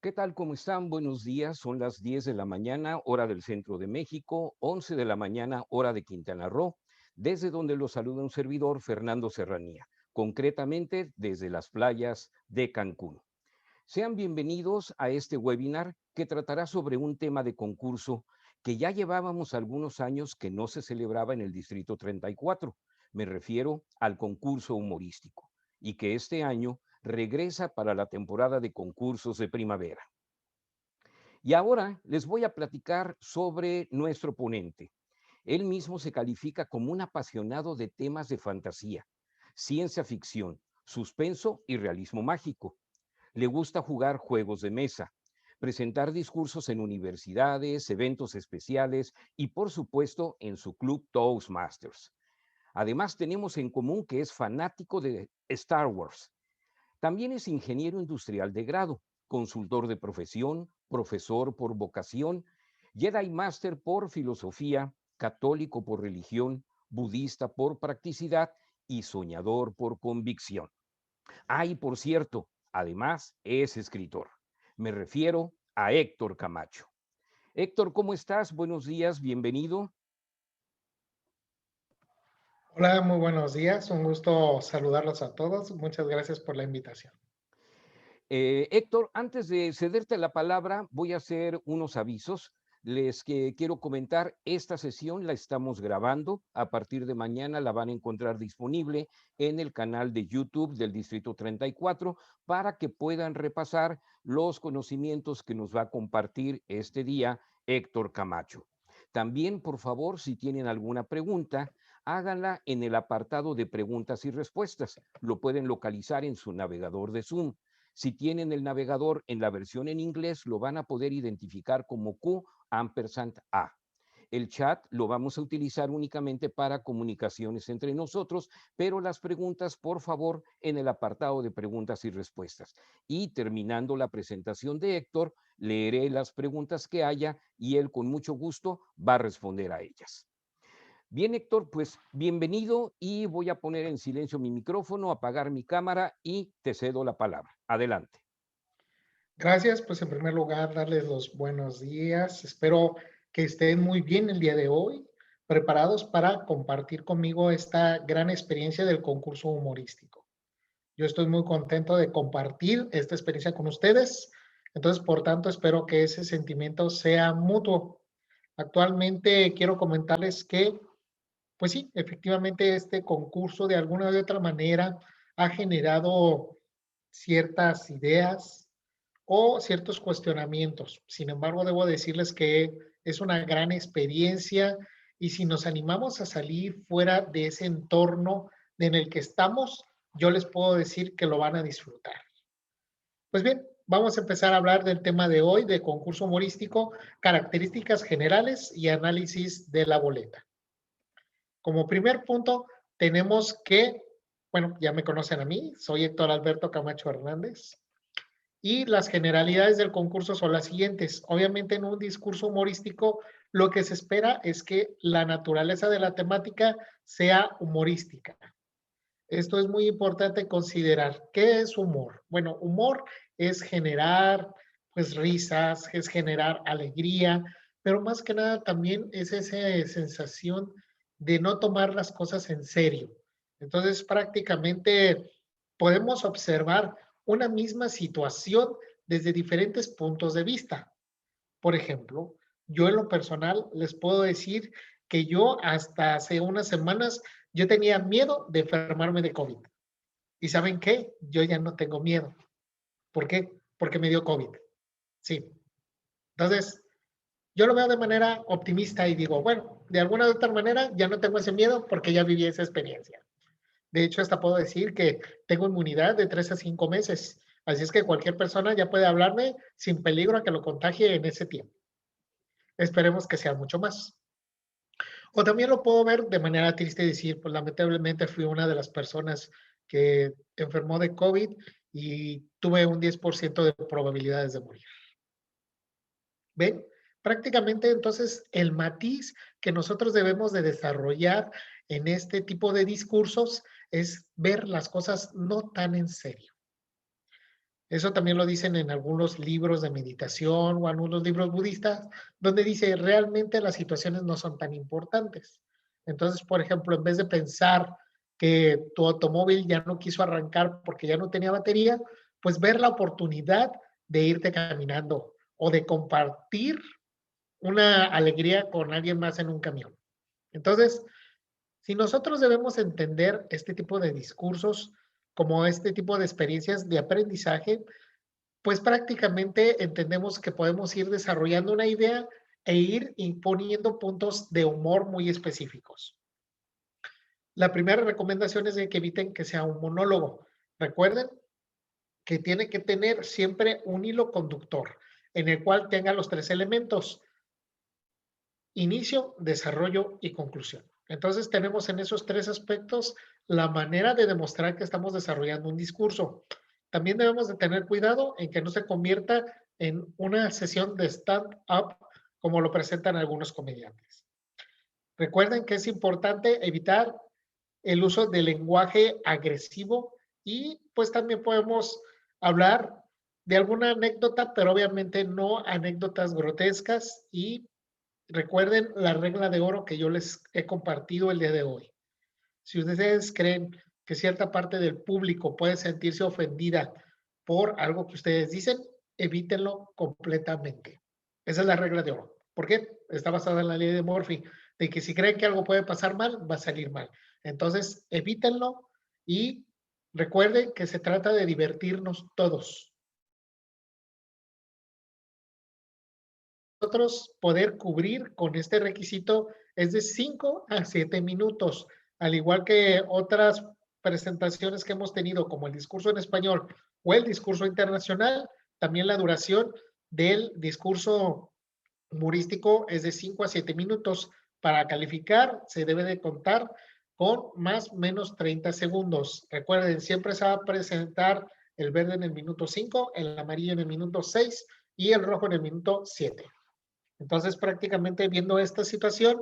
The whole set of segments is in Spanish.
¿Qué tal? ¿Cómo están? Buenos días. Son las 10 de la mañana, hora del centro de México, 11 de la mañana, hora de Quintana Roo, desde donde los saluda un servidor, Fernando Serranía, concretamente desde las playas de Cancún. Sean bienvenidos a este webinar que tratará sobre un tema de concurso que ya llevábamos algunos años que no se celebraba en el Distrito 34. Me refiero al concurso humorístico y que este año regresa para la temporada de concursos de primavera. Y ahora les voy a platicar sobre nuestro ponente. Él mismo se califica como un apasionado de temas de fantasía, ciencia ficción, suspenso y realismo mágico. Le gusta jugar juegos de mesa, presentar discursos en universidades, eventos especiales y, por supuesto, en su club Toastmasters. Además, tenemos en común que es fanático de Star Wars. También es ingeniero industrial de grado, consultor de profesión, profesor por vocación, Jedi Master por filosofía, católico por religión, budista por practicidad y soñador por convicción. Y por cierto, además es escritor. Me refiero a Héctor Camacho. Héctor, ¿cómo estás? Buenos días, bienvenido. Hola, muy buenos días. Un gusto saludarlos a todos. Muchas gracias por la invitación. Héctor, antes de cederte la palabra, voy a hacer unos avisos. Les que quiero comentar, esta sesión la estamos grabando. A partir de mañana la van a encontrar disponible en el canal de YouTube del Distrito 34 para que puedan repasar los conocimientos que nos va a compartir este día Héctor Camacho. También, por favor, si tienen alguna pregunta, háganla en el apartado de preguntas y respuestas. Lo pueden localizar en su navegador de Zoom. Si tienen el navegador en la versión en inglés, lo van a poder identificar como Q&A. El chat lo vamos a utilizar únicamente para comunicaciones entre nosotros, pero las preguntas, por favor, en el apartado de preguntas y respuestas. Y terminando la presentación de Héctor, leeré las preguntas que haya y él con mucho gusto va a responder a ellas. Bien, Héctor, pues bienvenido y voy a poner en silencio mi micrófono, apagar mi cámara y te cedo la palabra. Adelante. Gracias, pues en primer lugar, darles los buenos días. Espero que estén muy bien el día de hoy, preparados para compartir conmigo esta gran experiencia del concurso humorístico. Yo estoy muy contento de compartir esta experiencia con ustedes, entonces, por tanto, espero que ese sentimiento sea mutuo. Actualmente quiero comentarles que pues sí, efectivamente este concurso de alguna u otra manera ha generado ciertas ideas o ciertos cuestionamientos. Sin embargo, debo decirles que es una gran experiencia y si nos animamos a salir fuera de ese entorno en el que estamos, yo les puedo decir que lo van a disfrutar. Pues bien, vamos a empezar a hablar del tema de hoy, de concurso humorístico, características generales y análisis de la boleta. Como primer punto, tenemos que, bueno, ya me conocen a mí, soy Héctor Alberto Camacho Hernández. Y las generalidades del concurso son las siguientes. Obviamente en un discurso humorístico lo que se espera es que la naturaleza de la temática sea humorística. Esto es muy importante considerar. ¿Qué es humor? Bueno, humor es generar pues risas, es generar alegría, pero más que nada también es esa sensación de no tomar las cosas en serio. Entonces, prácticamente podemos observar una misma situación desde diferentes puntos de vista. Por ejemplo, yo en lo personal les puedo decir que yo hasta hace unas semanas yo tenía miedo de enfermarme de COVID. ¿Y saben qué? Yo ya no tengo miedo. ¿Por qué? Porque me dio COVID. Sí. Entonces, yo lo veo de manera optimista y digo, bueno, de alguna u otra manera ya no tengo ese miedo porque ya viví esa experiencia. De hecho, hasta puedo decir que tengo inmunidad de 3 a 5 meses. Así es que cualquier persona ya puede hablarme sin peligro a que lo contagie en ese tiempo. Esperemos que sea mucho más. O también lo puedo ver de manera triste y decir, pues lamentablemente fui una de las personas que enfermó de COVID y tuve un 10% de probabilidades de morir. ¿Ven? Prácticamente entonces el matiz que nosotros debemos de desarrollar en este tipo de discursos es ver las cosas no tan en serio. Eso también lo dicen en algunos libros de meditación o algunos libros budistas, donde dice realmente las situaciones no son tan importantes. Entonces, por ejemplo, en vez de pensar que tu automóvil ya no quiso arrancar porque ya no tenía batería, pues ver la oportunidad de irte caminando o de compartir una alegría con alguien más en un camión. Entonces, si nosotros debemos entender este tipo de discursos como este tipo de experiencias de aprendizaje, pues prácticamente entendemos que podemos ir desarrollando una idea e ir imponiendo puntos de humor muy específicos. La primera recomendación es de que eviten que sea un monólogo. Recuerden que tiene que tener siempre un hilo conductor en el cual tenga los tres elementos: inicio, desarrollo y conclusión. Entonces tenemos en esos tres aspectos la manera de demostrar que estamos desarrollando un discurso. También debemos de tener cuidado en que no se convierta en una sesión de stand-up como lo presentan algunos comediantes. Recuerden que es importante evitar el uso del lenguaje agresivo y pues también podemos hablar de alguna anécdota, pero obviamente no anécdotas grotescas. Y recuerden la regla de oro que yo les he compartido el día de hoy. Si ustedes creen que cierta parte del público puede sentirse ofendida por algo que ustedes dicen, evítenlo completamente. Esa es la regla de oro. ¿Por qué? Está basada en la ley de Murphy, de que si creen que algo puede pasar mal, va a salir mal. Entonces, evítenlo y recuerden que se trata de divertirnos todos. Nosotros poder cubrir con este requisito es de 5 a 7 minutos, al igual que otras presentaciones que hemos tenido, como el discurso en español o el discurso internacional. También la duración del discurso humorístico es de 5 a 7 minutos. Para calificar se debe de contar con más o menos 30 segundos. Recuerden, siempre se va a presentar el verde en el minuto 5, el amarillo en el minuto 6 y el rojo en el minuto 7. Entonces, prácticamente viendo esta situación,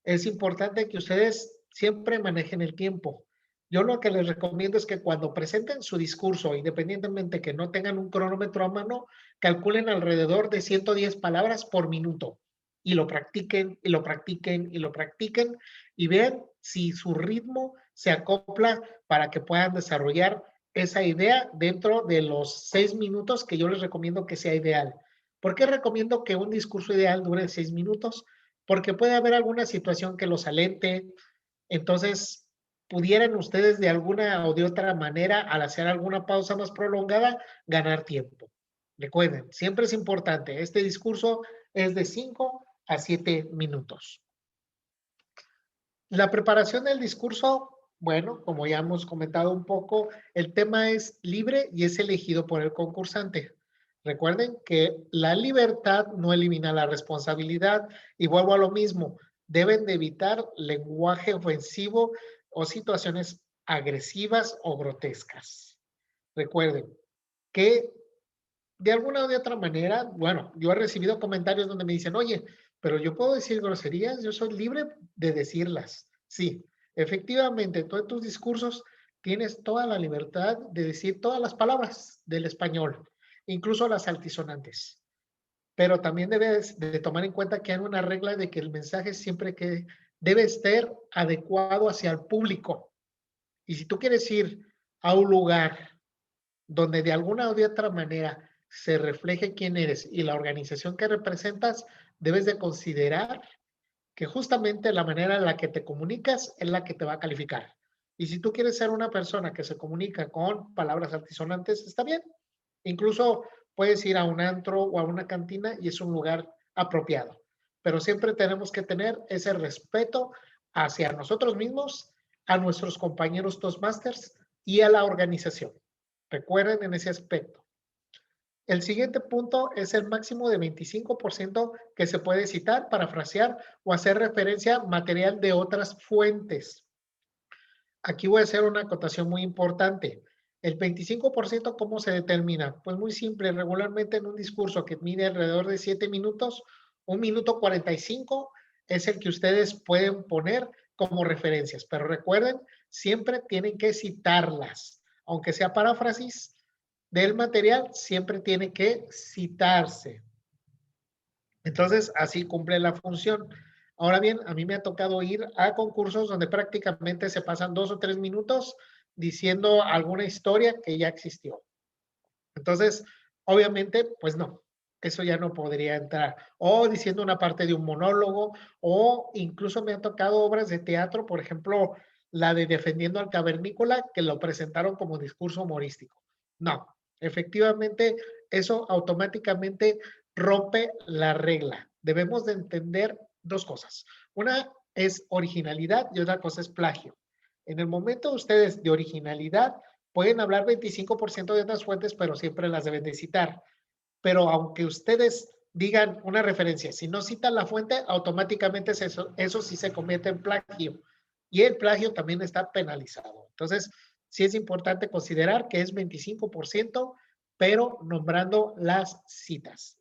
es importante que ustedes siempre manejen el tiempo. Yo lo que les recomiendo es que cuando presenten su discurso, independientemente que no tengan un cronómetro a mano, calculen alrededor de 110 palabras por minuto y lo practiquen y lo practiquen y lo practiquen y vean si su ritmo se acopla para que puedan desarrollar esa idea dentro de los 6 minutos que yo les recomiendo que sea ideal. ¿Por qué recomiendo que un discurso ideal dure 6 minutos? Porque puede haber alguna situación que los alente. Entonces, pudieran ustedes de alguna o de otra manera, al hacer alguna pausa más prolongada, ganar tiempo. Recuerden, siempre es importante, este discurso es de 5 a 7 minutos. La preparación del discurso, bueno, como ya hemos comentado un poco, el tema es libre y es elegido por el concursante. Recuerden que la libertad no elimina la responsabilidad y vuelvo a lo mismo, deben de evitar lenguaje ofensivo o situaciones agresivas o grotescas. Recuerden que de alguna o de otra manera, bueno, yo he recibido comentarios donde me dicen, oye, pero yo puedo decir groserías, yo soy libre de decirlas. Sí, efectivamente, tú en tus discursos tienes toda la libertad de decir todas las palabras del español, incluso las altisonantes. Pero también debes de tomar en cuenta que hay una regla de que el mensaje siempre que debe estar adecuado hacia el público. Y si tú quieres ir a un lugar donde de alguna o de otra manera se refleje quién eres y la organización que representas, debes de considerar que justamente la manera en la que te comunicas es la que te va a calificar. Y si tú quieres ser una persona que se comunica con palabras altisonantes, está bien. Incluso puedes ir a un antro o a una cantina y es un lugar apropiado. Pero siempre tenemos que tener ese respeto hacia nosotros mismos, a nuestros compañeros Toastmasters y a la organización. Recuerden en ese aspecto. El siguiente punto es el máximo de 25% que se puede citar, parafrasear o hacer referencia a material de otras fuentes. Aquí voy a hacer una acotación muy importante. El 25%, ¿cómo se determina? Pues muy simple. Regularmente en un discurso que mide alrededor de 7 minutos, 1 minuto 45 es el que ustedes pueden poner como referencias. Pero recuerden, siempre tienen que citarlas, aunque sea paráfrasis. del material siempre tiene que citarse. Entonces, así cumple la función. Ahora bien, a mí me ha tocado ir a concursos donde prácticamente se pasan 2 o 3 minutos diciendo alguna historia que ya existió. Entonces, obviamente, pues no, eso ya no podría entrar. O diciendo una parte de un monólogo, o incluso me han tocado obras de teatro, por ejemplo, la de Defendiendo al Cavernícola, que lo presentaron como discurso humorístico. No, efectivamente, eso automáticamente rompe la regla. Debemos de entender dos cosas. Una es originalidad y otra cosa es plagio. En el momento ustedes de originalidad, pueden hablar 25% de otras fuentes, pero siempre las deben de citar. Pero aunque ustedes digan una referencia, si no citan la fuente, automáticamente eso sí se convierte en plagio. Y el plagio también está penalizado. Entonces, sí es importante considerar que es 25%, pero nombrando las citas.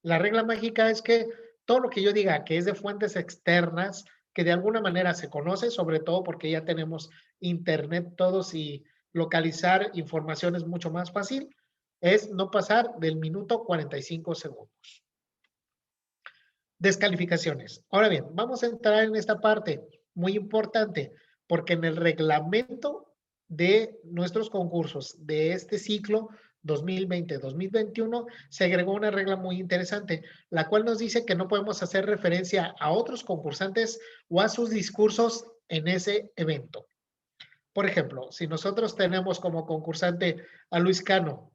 La regla mágica es que todo lo que yo diga que es de fuentes externas, que de alguna manera se conoce, sobre todo porque ya tenemos internet todos y localizar información es mucho más fácil, es no pasar del minuto 45 segundos. Descalificaciones. Ahora bien, vamos a entrar en esta parte muy importante, porque en el reglamento de nuestros concursos de este ciclo 2020-2021 se agregó una regla muy interesante, la cual nos dice que no podemos hacer referencia a otros concursantes o a sus discursos en ese evento. Por ejemplo, si nosotros tenemos como concursante a Luis Cano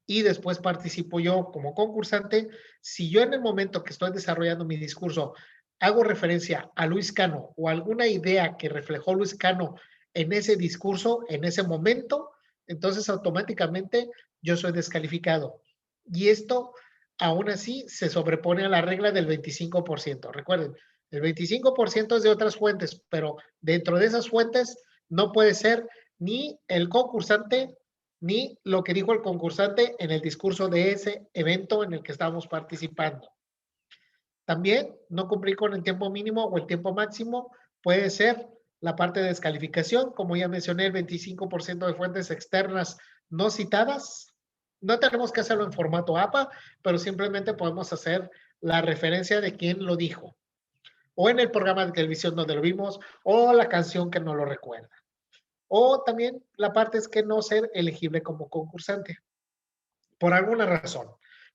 y después participo yo como concursante, si yo en el momento que estoy desarrollando mi discurso hago referencia a Luis Cano o alguna idea que reflejó Luis Cano en ese discurso, en ese momento, entonces automáticamente yo soy descalificado. Y esto aún así se sobrepone a la regla del 25%. Recuerden, el 25% es de otras fuentes, pero dentro de esas fuentes no puede ser ni el concursante ni lo que dijo el concursante en el discurso de ese evento en el que estábamos participando. También no cumplir con el tiempo mínimo o el tiempo máximo puede ser la parte de descalificación, como ya mencioné, el 25% de fuentes externas no citadas. No tenemos que hacerlo en formato APA, pero simplemente podemos hacer la referencia de quién lo dijo, o en el programa de televisión donde lo vimos, o la canción que no lo recuerda. O también la parte es que no ser elegible como concursante, por alguna razón.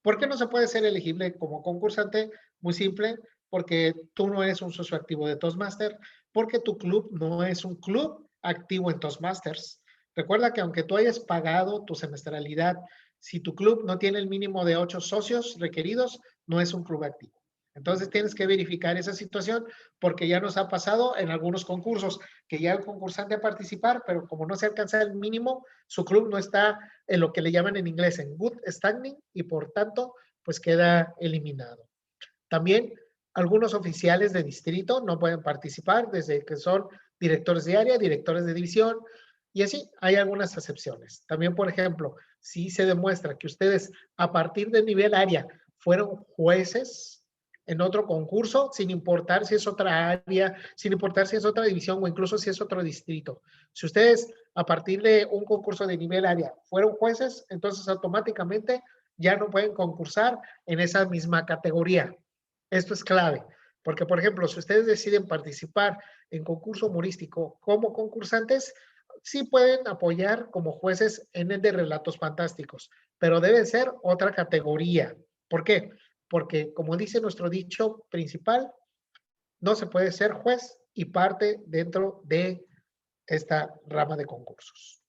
¿Por qué no se puede ser elegible como concursante? Muy simple, porque tú no eres un socio activo de Toastmasters, porque tu club no es un club activo en Toastmasters. Recuerda que aunque tú hayas pagado tu semestralidad, si tu club no tiene el mínimo de 8 socios requeridos, no es un club activo. Entonces tienes que verificar esa situación porque ya nos ha pasado en algunos concursos que ya el concursante a participar, pero como no se alcanza el mínimo, su club no está en lo que le llaman en inglés en good standing y por tanto pues queda eliminado. También algunos oficiales de distrito no pueden participar desde que son directores de área, directores de división y así hay algunas excepciones. También, por ejemplo, si se demuestra que ustedes a partir del nivel área fueron jueces en otro concurso, sin importar si es otra área, sin importar si es otra división o incluso si es otro distrito. Si ustedes a partir de un concurso de nivel área fueron jueces, entonces automáticamente ya no pueden concursar en esa misma categoría. Esto es clave, porque por ejemplo, si ustedes deciden participar en concurso humorístico como concursantes, sí pueden apoyar como jueces en el de relatos fantásticos, pero debe ser otra categoría. ¿Por qué? Porque como dice nuestro dicho principal, no se puede ser juez y parte dentro de esta rama de concursos.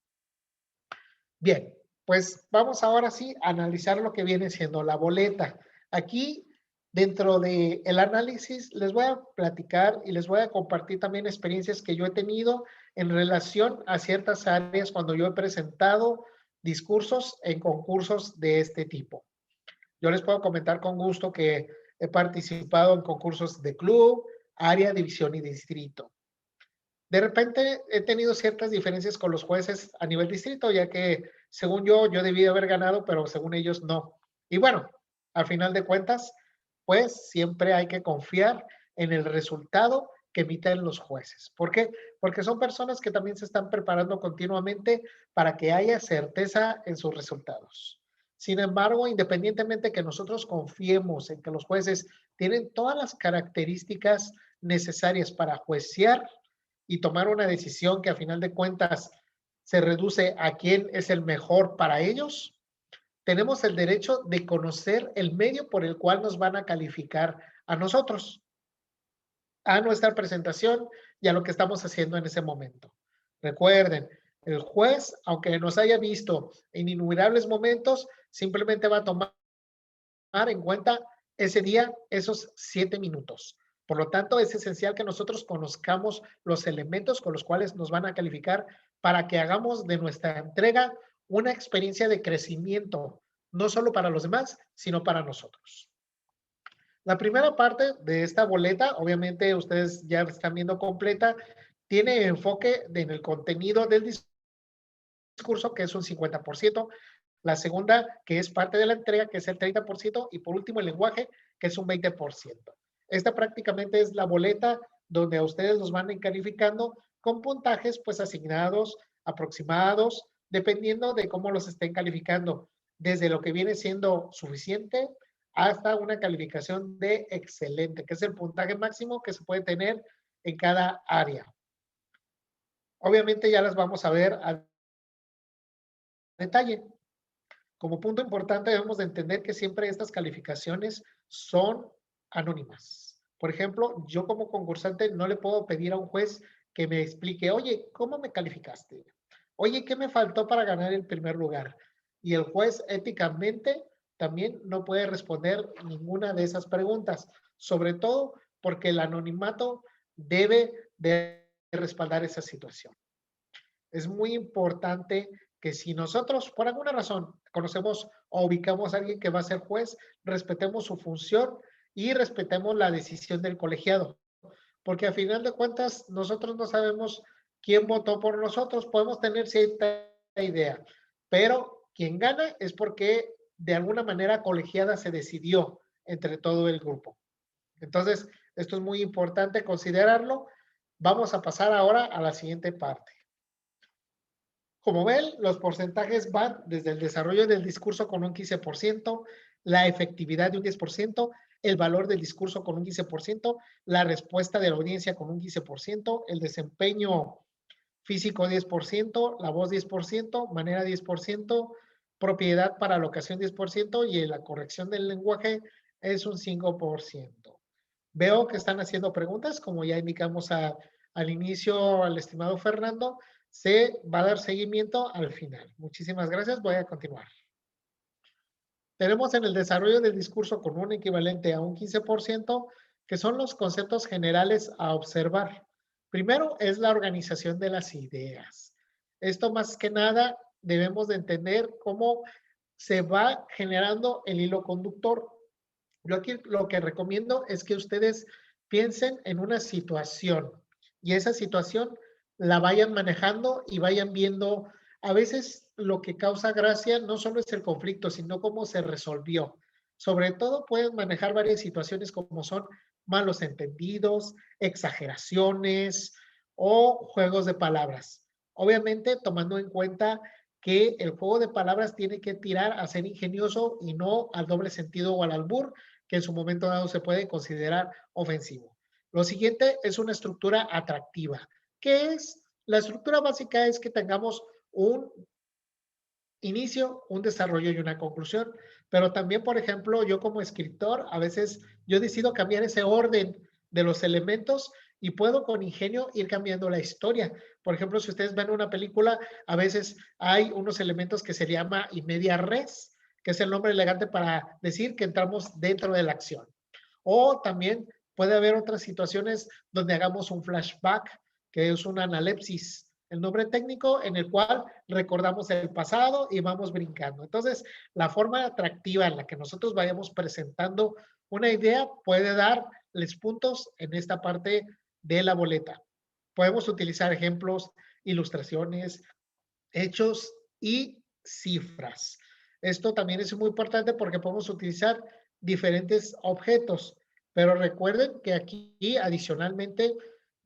Bien, pues vamos ahora sí a analizar lo que viene siendo la boleta. Aquí, dentro del análisis, les voy a platicar y les voy a compartir también experiencias que yo he tenido en relación a ciertas áreas cuando yo he presentado discursos en concursos de este tipo. Yo les puedo comentar con gusto que he participado en concursos de club, área, división y distrito. De repente he tenido ciertas diferencias con los jueces a nivel distrito, ya que según yo debí haber ganado, pero según ellos no. Y bueno, al final de cuentas, pues siempre hay que confiar en el resultado que emiten los jueces. ¿Por qué? Porque son personas que también se están preparando continuamente para que haya certeza en sus resultados. Sin embargo, independientemente que nosotros confiemos en que los jueces tienen todas las características necesarias para juiciar y tomar una decisión que a final de cuentas se reduce a quién es el mejor para ellos, tenemos el derecho de conocer el medio por el cual nos van a calificar a nosotros, a nuestra presentación y a lo que estamos haciendo en ese momento. Recuerden, el juez, aunque nos haya visto en innumerables momentos, simplemente va a tomar en cuenta ese día, esos 7 minutos. Por lo tanto, es esencial que nosotros conozcamos los elementos con los cuales nos van a calificar para que hagamos de nuestra entrega una experiencia de crecimiento, no solo para los demás, sino para nosotros. La primera parte de esta boleta, obviamente ustedes ya están viendo completa, tiene enfoque en el contenido del discurso, que es un 50%, la segunda, que es parte de la entrega, que es el 30%, y por último el lenguaje, que es un 20%. Esta prácticamente es la boleta donde a ustedes los van a ir calificando con puntajes pues asignados, aproximados, dependiendo de cómo los estén calificando, desde lo que viene siendo suficiente hasta una calificación de excelente, que es el puntaje máximo que se puede tener en cada área. Obviamente ya las vamos a ver a detalle. Como punto importante debemos de entender que siempre estas calificaciones son anónimas. Por ejemplo, yo como concursante no le puedo pedir a un juez que me explique, oye, ¿cómo me calificaste? Oye, ¿qué me faltó para ganar el primer lugar? Y el juez éticamente también no puede responder ninguna de esas preguntas, sobre todo porque el anonimato debe de respaldar esa situación. Es muy importante que si nosotros, por alguna razón, conocemos o ubicamos a alguien que va a ser juez, respetemos su función y respetemos la decisión del colegiado. Porque a final de cuentas, nosotros no sabemos quién votó por nosotros. Podemos tener cierta idea, pero quien gana es porque de alguna manera colegiada se decidió entre todo el grupo. Entonces, esto es muy importante considerarlo. Vamos a pasar ahora a la siguiente parte. Como ven, los porcentajes van desde el desarrollo del discurso con un 15%, la efectividad de un 10%, el valor del discurso con un 15%, la respuesta de la audiencia con un 15%, el desempeño físico 10%, la voz 10%, manera 10%, propiedad para la ocasión 10% y la corrección del lenguaje es un 5%. Veo que están haciendo preguntas, como ya indicamos al inicio al estimado Fernando, se va a dar seguimiento al final. Muchísimas gracias, voy a continuar. Tenemos en el desarrollo del discurso con un equivalente a un 15%, que son los conceptos generales a observar. Primero es la organización de las ideas. Esto más que nada debemos de entender cómo se va generando el hilo conductor. Yo aquí lo que recomiendo es que ustedes piensen en una situación y esa situación la vayan manejando y vayan viendo. A veces lo que causa gracia no solo es el conflicto, sino cómo se resolvió. Sobre todo pueden manejar varias situaciones como son malos entendidos, exageraciones o juegos de palabras. Obviamente tomando en cuenta que el juego de palabras tiene que tirar a ser ingenioso y no al doble sentido o al albur, que en su momento dado se puede considerar ofensivo. Lo siguiente es una estructura atractiva. ¿Qué es? La estructura básica es que tengamos un inicio, un desarrollo y una conclusión. Pero también, por ejemplo, yo como escritor, a veces yo decido cambiar ese orden de los elementos y puedo con ingenio ir cambiando la historia. Por ejemplo, si ustedes ven una película, a veces hay unos elementos que se llama in media res, que es el nombre elegante para decir que entramos dentro de la acción. O también puede haber otras situaciones donde hagamos un flashback, que es una analepsis, el nombre técnico en el cual recordamos el pasado y vamos brincando. Entonces, la forma atractiva en la que nosotros vayamos presentando una idea puede darles puntos en esta parte de la boleta. Podemos utilizar ejemplos, ilustraciones, hechos y cifras. Esto también es muy importante porque podemos utilizar diferentes objetos, pero recuerden que aquí adicionalmente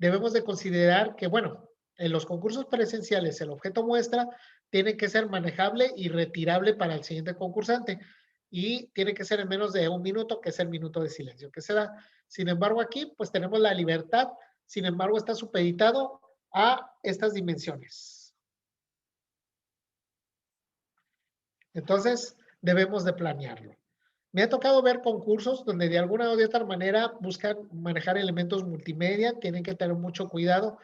debemos de considerar que, bueno, en los concursos presenciales el objeto muestra tiene que ser manejable y retirable para el siguiente concursante y tiene que ser en menos de un minuto, que es el minuto de silencio que se da. Sin embargo, aquí pues tenemos la libertad, sin embargo está supeditado a estas dimensiones. Entonces, debemos de planearlo. Me ha tocado ver concursos donde de alguna o de otra manera buscan manejar elementos multimedia, tienen que tener mucho cuidado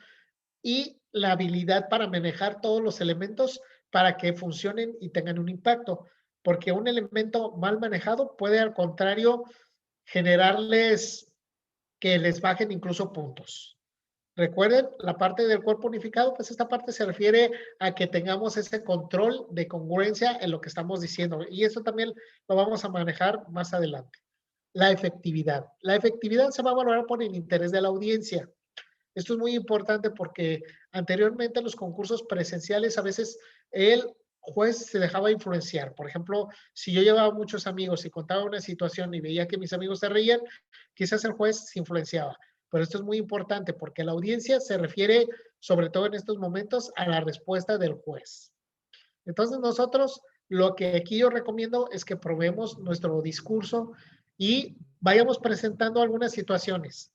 y la habilidad para manejar todos los elementos para que funcionen y tengan un impacto, porque un elemento mal manejado puede al contrario generarles que les bajen incluso puntos. Recuerden, la parte del cuerpo unificado, pues esta parte se refiere a que tengamos ese control de congruencia en lo que estamos diciendo. Y eso también lo vamos a manejar más adelante. La efectividad. La efectividad se va a valorar por el interés de la audiencia. Esto es muy importante porque anteriormente en los concursos presenciales a veces el juez se dejaba influenciar. Por ejemplo, si yo llevaba muchos amigos y contaba una situación y veía que mis amigos se reían, quizás el juez se influenciaba. Pero esto es muy importante porque la audiencia se refiere, sobre todo en estos momentos, a la respuesta del juez. Entonces nosotros lo que aquí yo recomiendo es que probemos nuestro discurso y vayamos presentando algunas situaciones.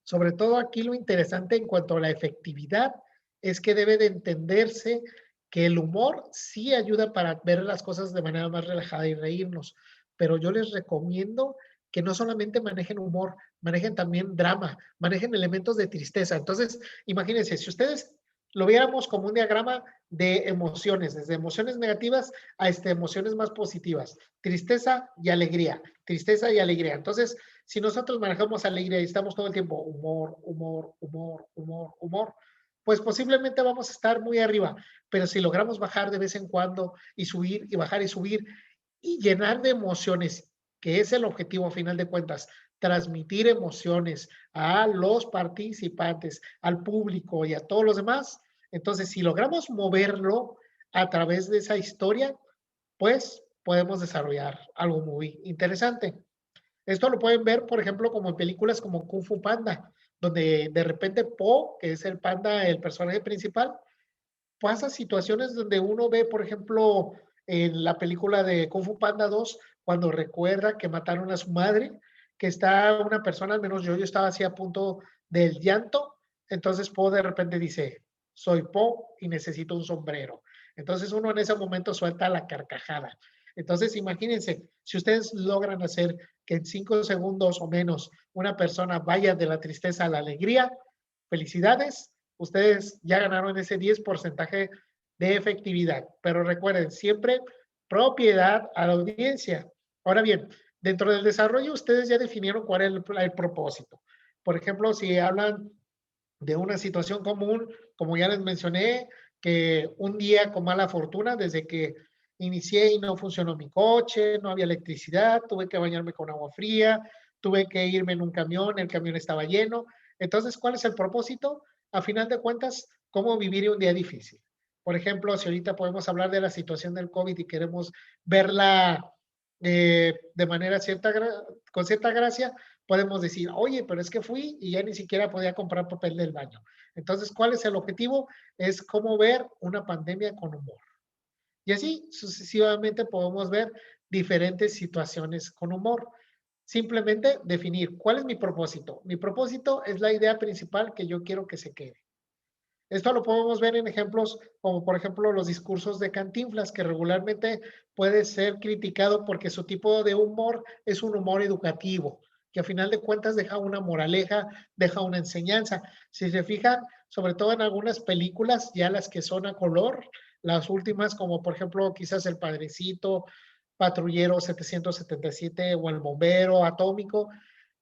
Sobre todo aquí lo interesante en cuanto a la efectividad es que debe de entenderse que el humor sí ayuda para ver las cosas de manera más relajada y reírnos, pero yo les recomiendo que no solamente manejen humor, manejen también drama, manejen elementos de tristeza. Entonces, imagínense, si ustedes lo viéramos como un diagrama de emociones, desde emociones negativas a emociones más positivas, tristeza y alegría, tristeza y alegría. Entonces, si nosotros manejamos alegría y estamos todo el tiempo humor, humor, humor, humor, humor, pues posiblemente vamos a estar muy arriba. Pero si logramos bajar de vez en cuando y subir y bajar y subir y llenar de emociones, que es el objetivo a final de cuentas, transmitir emociones a los participantes, al público y a todos los demás, entonces si logramos moverlo a través de esa historia, pues podemos desarrollar algo muy interesante. Esto lo pueden ver, por ejemplo, como en películas como Kung Fu Panda, donde de repente Po, que es el panda, el personaje principal, pasa situaciones donde uno ve, por ejemplo, en la película de Kung Fu Panda 2, cuando recuerda que mataron a su madre, que está una persona, al menos yo estaba así a punto del llanto, entonces Po de repente dice, soy Po y necesito un sombrero. Entonces uno en ese momento suelta la carcajada. Entonces imagínense, si ustedes logran hacer que en 5 segundos o menos una persona vaya de la tristeza a la alegría, felicidades, ustedes ya ganaron ese 10% de efectividad. Pero recuerden, siempre propiedad a la audiencia. Ahora bien, dentro del desarrollo, ustedes ya definieron cuál es el propósito. Por ejemplo, si hablan de una situación común, como ya les mencioné, que un día con mala fortuna, desde que inicié y no funcionó mi coche, no había electricidad, tuve que bañarme con agua fría, tuve que irme en un camión, el camión estaba lleno. Entonces, ¿cuál es el propósito? A final de cuentas, ¿cómo vivir un día difícil? Por ejemplo, si ahorita podemos hablar de la situación del COVID y queremos verla de manera con cierta gracia, podemos decir, oye, pero es que fui y ya ni siquiera podía comprar papel del baño. Entonces, ¿cuál es el objetivo? Es cómo ver una pandemia con humor. Y así sucesivamente podemos ver diferentes situaciones con humor. Simplemente definir cuál es mi propósito. Mi propósito es la idea principal que yo quiero que se quede. Esto lo podemos ver en ejemplos como por ejemplo los discursos de Cantinflas, que regularmente puede ser criticado porque su tipo de humor es un humor educativo, que a final de cuentas deja una moraleja, deja una enseñanza. Si se fijan, sobre todo en algunas películas, ya las que son a color, las últimas como por ejemplo quizás El Padrecito, Patrullero 777 o El Bombero Atómico,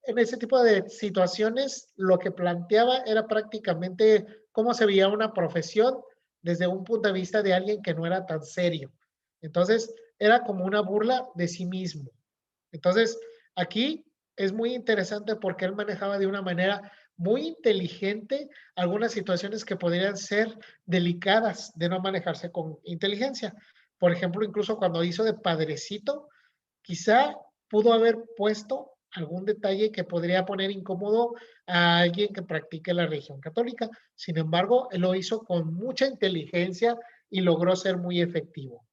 en ese tipo de situaciones lo que planteaba era prácticamente cómo se veía una profesión desde un punto de vista de alguien que no era tan serio. Entonces, era como una burla de sí mismo. Entonces, aquí es muy interesante porque él manejaba de una manera muy inteligente algunas situaciones que podrían ser delicadas de no manejarse con inteligencia. Por ejemplo, incluso cuando hizo de padrecito, quizá pudo haber puesto algún detalle que podría poner incómodo a alguien que practique la religión católica. Sin embargo, él lo hizo con mucha inteligencia y logró ser muy efectivo.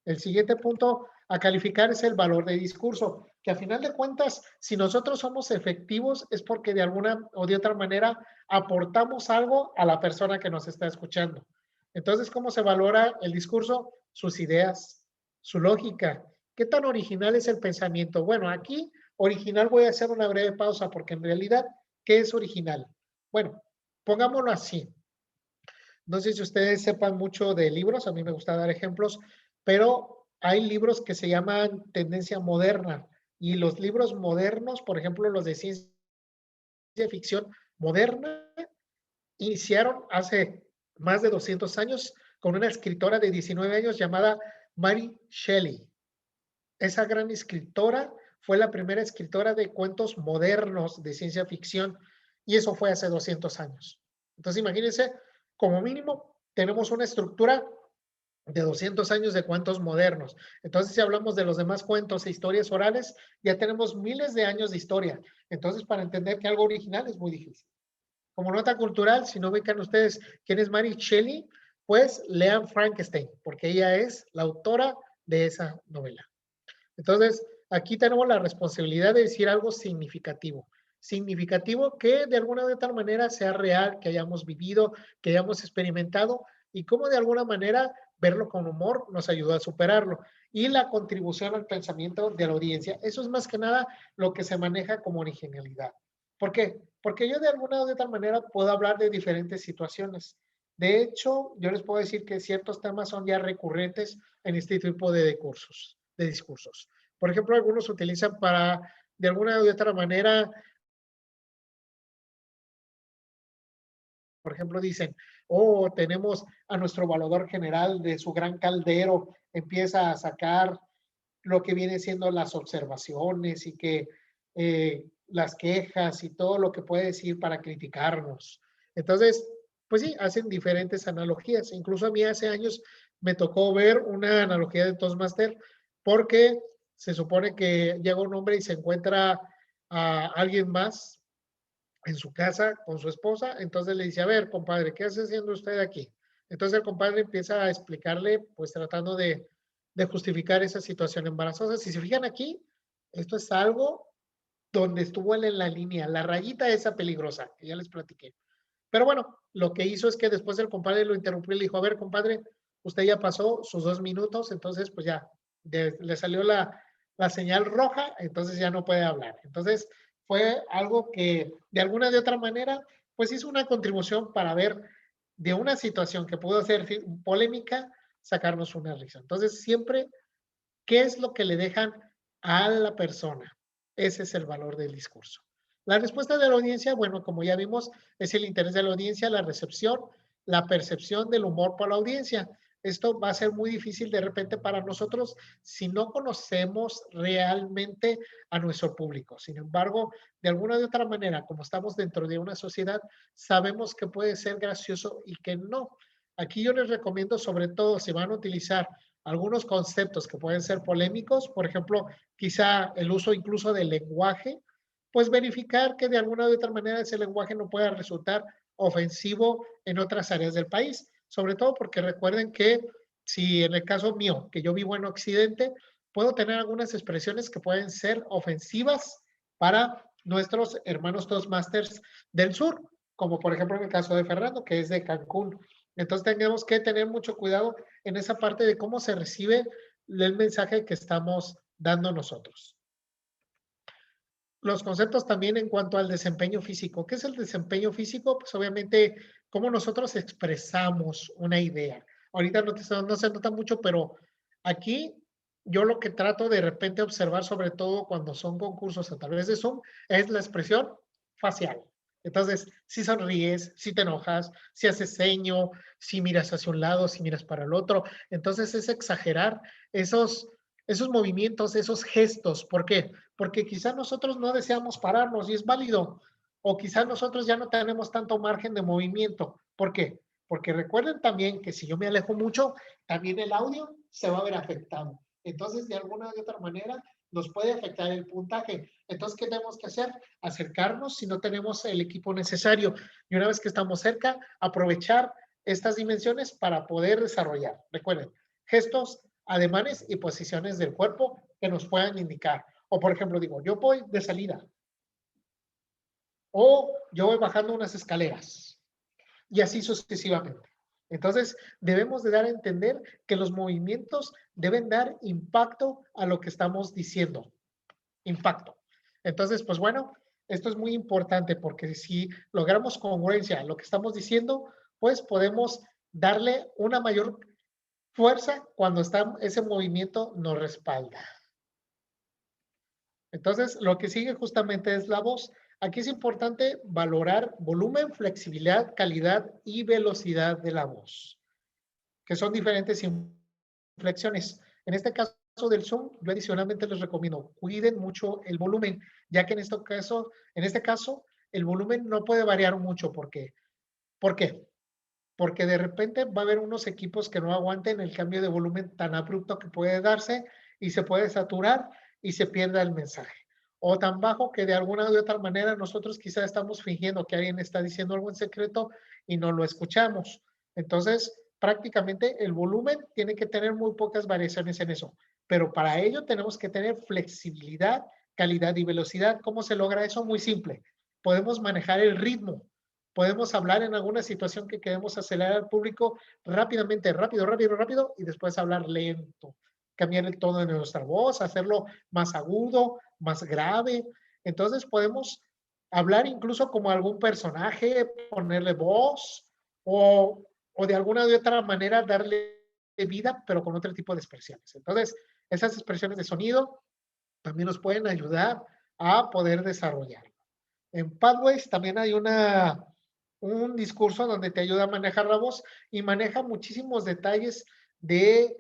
El siguiente punto a calificar es el valor de discurso, que a final de cuentas, si nosotros somos efectivos es porque de alguna o de otra manera aportamos algo a la persona que nos está escuchando. Entonces, ¿cómo se valora el discurso? Sus ideas, su lógica. ¿Qué tan original es el pensamiento? Bueno, aquí original voy a hacer una breve pausa porque en realidad, ¿qué es original? Bueno, pongámoslo así. No sé si ustedes sepan mucho de libros, a mí me gusta dar ejemplos, pero hay libros que se llaman tendencia moderna y los libros modernos, por ejemplo, los de ciencia ficción moderna, iniciaron hace más de 200 años con una escritora de 19 años llamada Mary Shelley. Esa gran escritora fue la primera escritora de cuentos modernos de ciencia ficción y eso fue hace 200 años. Entonces, imagínense, como mínimo, tenemos una estructura de 200 años de cuentos modernos. Entonces, si hablamos de los demás cuentos e historias orales, ya tenemos miles de años de historia. Entonces, para entender que algo original es muy difícil. Como nota cultural, si no ubican ustedes quién es Mary Shelley, pues lean Frankenstein, porque ella es la autora de esa novela. Entonces, aquí tenemos la responsabilidad de decir algo significativo. Significativo que de alguna u otra manera sea real, que hayamos vivido, que hayamos experimentado y cómo de alguna manera verlo con humor nos ayudó a superarlo. Y la contribución al pensamiento de la audiencia. Eso es más que nada lo que se maneja como originalidad. ¿Por qué? Porque yo de alguna u otra manera puedo hablar de diferentes situaciones. De hecho, yo les puedo decir que ciertos temas son ya recurrentes en este tipo de cursos, de discursos. Por ejemplo, algunos utilizan para, de alguna u otra manera, por ejemplo, dicen, oh, tenemos a nuestro evaluador general de su gran caldero, empieza a sacar lo que viene siendo las observaciones y que las quejas y todo lo que puede decir para criticarnos. Entonces, pues sí, hacen diferentes analogías. Incluso a mí hace años me tocó ver una analogía de Toastmaster porque se supone que llega un hombre y se encuentra a alguien más en su casa con su esposa, entonces le dice, a ver, compadre, ¿qué hace haciendo usted aquí? Entonces el compadre empieza a explicarle, pues tratando de justificar esa situación embarazosa. Si se fijan aquí, esto es algo donde estuvo él en la línea, la rayita esa peligrosa, que ya les platiqué. Pero bueno, lo que hizo es que después el compadre lo interrumpió y le dijo, a ver, compadre, usted ya pasó sus 2 minutos, entonces pues ya, le salió la señal roja, entonces ya no puede hablar. Entonces fue algo que de alguna de otra manera, pues hizo una contribución para ver de una situación que pudo ser polémica, sacarnos una risa. Entonces siempre, ¿qué es lo que le dejan a la persona? Ese es el valor del discurso. La respuesta de la audiencia, bueno, como ya vimos, es el interés de la audiencia, la recepción, la percepción del humor por la audiencia. Esto va a ser muy difícil de repente para nosotros si no conocemos realmente a nuestro público. Sin embargo, de alguna de otra manera, como estamos dentro de una sociedad, sabemos que puede ser gracioso y que no. Aquí yo les recomiendo, sobre todo, si van a utilizar algunos conceptos que pueden ser polémicos, por ejemplo, quizá el uso incluso del lenguaje, pues verificar que de alguna u otra manera ese lenguaje no pueda resultar ofensivo en otras áreas del país, sobre todo porque recuerden que si en el caso mío, que yo vivo en Occidente, puedo tener algunas expresiones que pueden ser ofensivas para nuestros hermanos Toastmasters del sur, como por ejemplo en el caso de Fernando, que es de Cancún. Entonces tenemos que tener mucho cuidado en esa parte de cómo se recibe el mensaje que estamos dando nosotros. Los conceptos también en cuanto al desempeño físico. ¿Qué es el desempeño físico? Pues obviamente cómo nosotros expresamos una idea. Ahorita no se nota mucho, pero aquí yo lo que trato de repente observar, sobre todo cuando son concursos a través de Zoom, es la expresión facial. Entonces, si sonríes, si te enojas, si haces ceño, si miras hacia un lado, si miras para el otro. Entonces, es exagerar esos movimientos, esos gestos. ¿Por qué? Porque quizás nosotros no deseamos pararnos y es válido. O quizás nosotros ya no tenemos tanto margen de movimiento. ¿Por qué? Porque recuerden también que si yo me alejo mucho, también el audio se va a ver afectado. Entonces, de alguna u otra manera, nos puede afectar el puntaje. Entonces, ¿qué tenemos que hacer? Acercarnos si no tenemos el equipo necesario. Y una vez que estamos cerca, aprovechar estas dimensiones para poder desarrollar. Recuerden, gestos, ademanes y posiciones del cuerpo que nos puedan indicar. O, por ejemplo, digo, yo voy de salida. O yo voy bajando unas escaleras. Y así sucesivamente. Entonces, debemos de dar a entender que los movimientos deben dar impacto a lo que estamos diciendo. Impacto. Entonces, pues bueno, esto es muy importante porque si logramos congruencia a lo que estamos diciendo, pues podemos darle una mayor fuerza cuando ese movimiento nos respalda. Entonces, lo que sigue justamente es la voz. Aquí es importante valorar volumen, flexibilidad, calidad y velocidad de la voz, que son diferentes inflexiones. En este caso del Zoom, yo adicionalmente les recomiendo, cuiden mucho el volumen, ya que en este caso, el volumen no puede variar mucho. ¿Por qué? Porque de repente va a haber unos equipos que no aguanten el cambio de volumen tan abrupto que puede darse y se puede saturar y se pierda el mensaje. O tan bajo que de alguna u otra manera nosotros quizá estamos fingiendo que alguien está diciendo algo en secreto y no lo escuchamos. Entonces, prácticamente el volumen tiene que tener muy pocas variaciones en eso. Pero para ello tenemos que tener flexibilidad, calidad y velocidad. ¿Cómo se logra eso? Muy simple. Podemos manejar el ritmo. Podemos hablar en alguna situación que queremos acelerar al público rápidamente, rápido, y después hablar lento. Cambiar el tono de nuestra voz, hacerlo más agudo, más grave. Entonces podemos hablar incluso como algún personaje, ponerle voz o de alguna u otra manera darle vida, pero con otro tipo de expresiones. Entonces, esas expresiones de sonido también nos pueden ayudar a poder desarrollar. En Pathways también hay un discurso donde te ayuda a manejar la voz y maneja muchísimos detalles de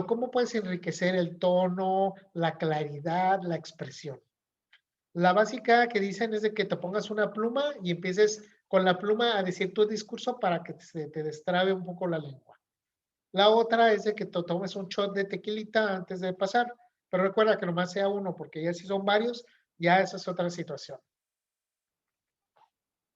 cómo puedes enriquecer el tono, la claridad, la expresión. La básica que dicen es de que te pongas una pluma y empieces con la pluma a decir tu discurso para que se te destrabe un poco la lengua. La otra es de que te tomes un shot de tequilita antes de pasar, pero recuerda que nomás sea uno, porque ya si son varios, ya esa es otra situación.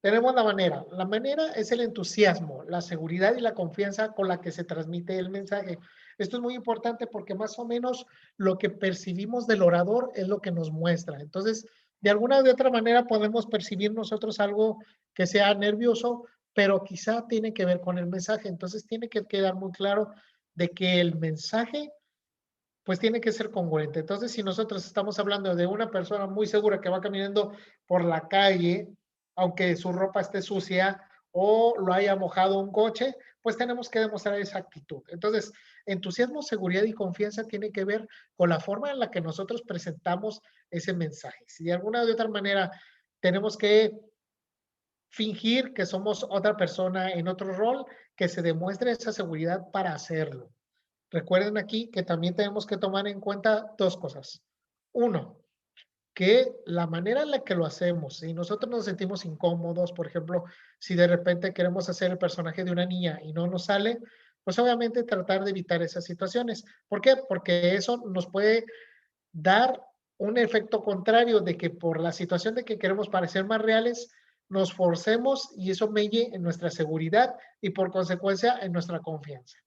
Tenemos la manera. La manera es el entusiasmo, la seguridad y la confianza con la que se transmite el mensaje. Esto es muy importante porque más o menos lo que percibimos del orador es lo que nos muestra. Entonces, de alguna u otra manera podemos percibir nosotros algo que sea nervioso, pero quizá tiene que ver con el mensaje. Entonces, tiene que quedar muy claro de que el mensaje pues tiene que ser congruente. Entonces, si nosotros estamos hablando de una persona muy segura que va caminando por la calle, aunque su ropa esté sucia o lo haya mojado un coche, pues tenemos que demostrar esa actitud. Entonces, entusiasmo, seguridad y confianza tiene que ver con la forma en la que nosotros presentamos ese mensaje. Si de alguna u otra manera tenemos que fingir que somos otra persona en otro rol, que se demuestre esa seguridad para hacerlo. Recuerden aquí que también tenemos que tomar en cuenta dos cosas. Uno, que la manera en la que lo hacemos, si nosotros nos sentimos incómodos, por ejemplo, si de repente queremos hacer el personaje de una niña y no nos sale, pues obviamente tratar de evitar esas situaciones. ¿Por qué? Porque eso nos puede dar un efecto contrario de que por la situación de que queremos parecer más reales, nos forcemos y eso melle en nuestra seguridad y por consecuencia en nuestra confianza.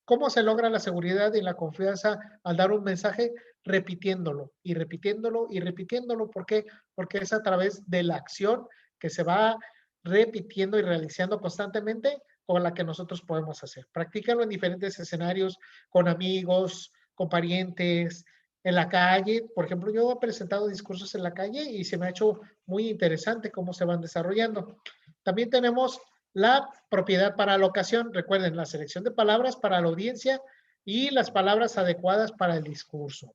¿Cómo se logra la seguridad y la confianza al dar un mensaje? Repitiéndolo y repitiéndolo y repitiéndolo. ¿Por qué? Porque es a través de la acción que se va repitiendo y realizando constantemente con la que nosotros podemos hacer. Practícalo en diferentes escenarios, con amigos, con parientes, en la calle. Por ejemplo, yo he presentado discursos en la calle y se me ha hecho muy interesante cómo se van desarrollando. También tenemos la propiedad para la ocasión. Recuerden, la selección de palabras para la audiencia y las palabras adecuadas para el discurso.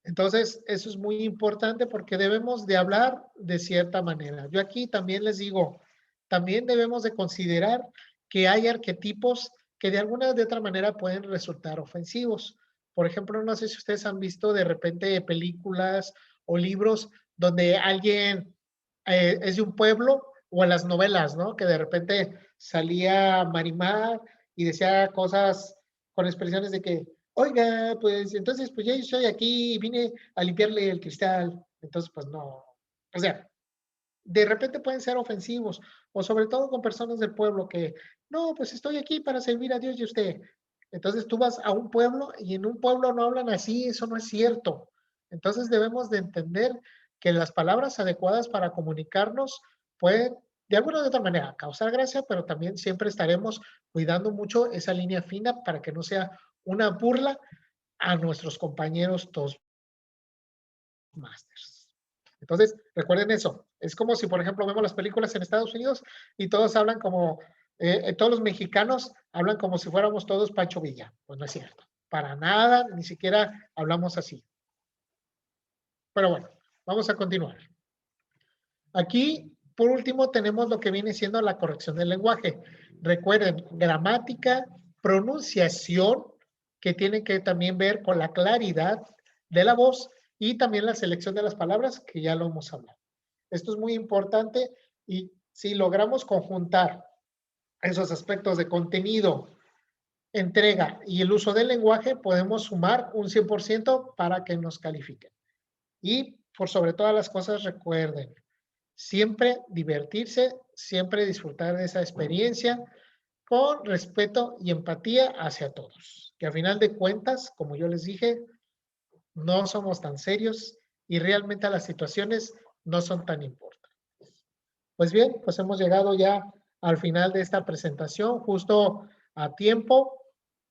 Entonces, eso es muy importante porque debemos de hablar de cierta manera. Yo aquí también les digo, también debemos de considerar que hay arquetipos que de alguna de otra manera pueden resultar ofensivos. Por ejemplo, no sé si ustedes han visto de repente películas o libros donde alguien es de un pueblo o en las novelas, ¿no? Que de repente salía Marimar y decía cosas con expresiones de que oiga, pues entonces, pues ya yo estoy aquí y vine a limpiarle el cristal. Entonces, pues no. O sea, de repente pueden ser ofensivos, o sobre todo con personas del pueblo que, no, pues estoy aquí para servir a Dios y a usted. Entonces tú vas a un pueblo y en un pueblo no hablan así, eso no es cierto. Entonces debemos de entender que las palabras adecuadas para comunicarnos pueden, de alguna u otra manera, causar gracia, pero también siempre estaremos cuidando mucho esa línea fina para que no sea una burla a nuestros compañeros Toastmasters. Entonces, recuerden eso. Es como si, por ejemplo, vemos las películas en Estados Unidos y todos hablan como, todos los mexicanos hablan como si fuéramos todos Pancho Villa. Pues no es cierto. Para nada, ni siquiera hablamos así. Pero bueno, vamos a continuar. Aquí, por último, tenemos lo que viene siendo la corrección del lenguaje. Recuerden, gramática, pronunciación, que tiene que también ver con la claridad de la voz y también la selección de las palabras, que ya lo hemos hablado. Esto es muy importante y si logramos conjuntar esos aspectos de contenido, entrega y el uso del lenguaje, podemos sumar un 100% para que nos califiquen. Y por sobre todas las cosas, recuerden, siempre divertirse, siempre disfrutar de esa experiencia con respeto y empatía hacia todos. Que a final de cuentas, como yo les dije, no somos tan serios y realmente las situaciones no son tan importantes. Pues bien, pues hemos llegado ya al final de esta presentación, justo a tiempo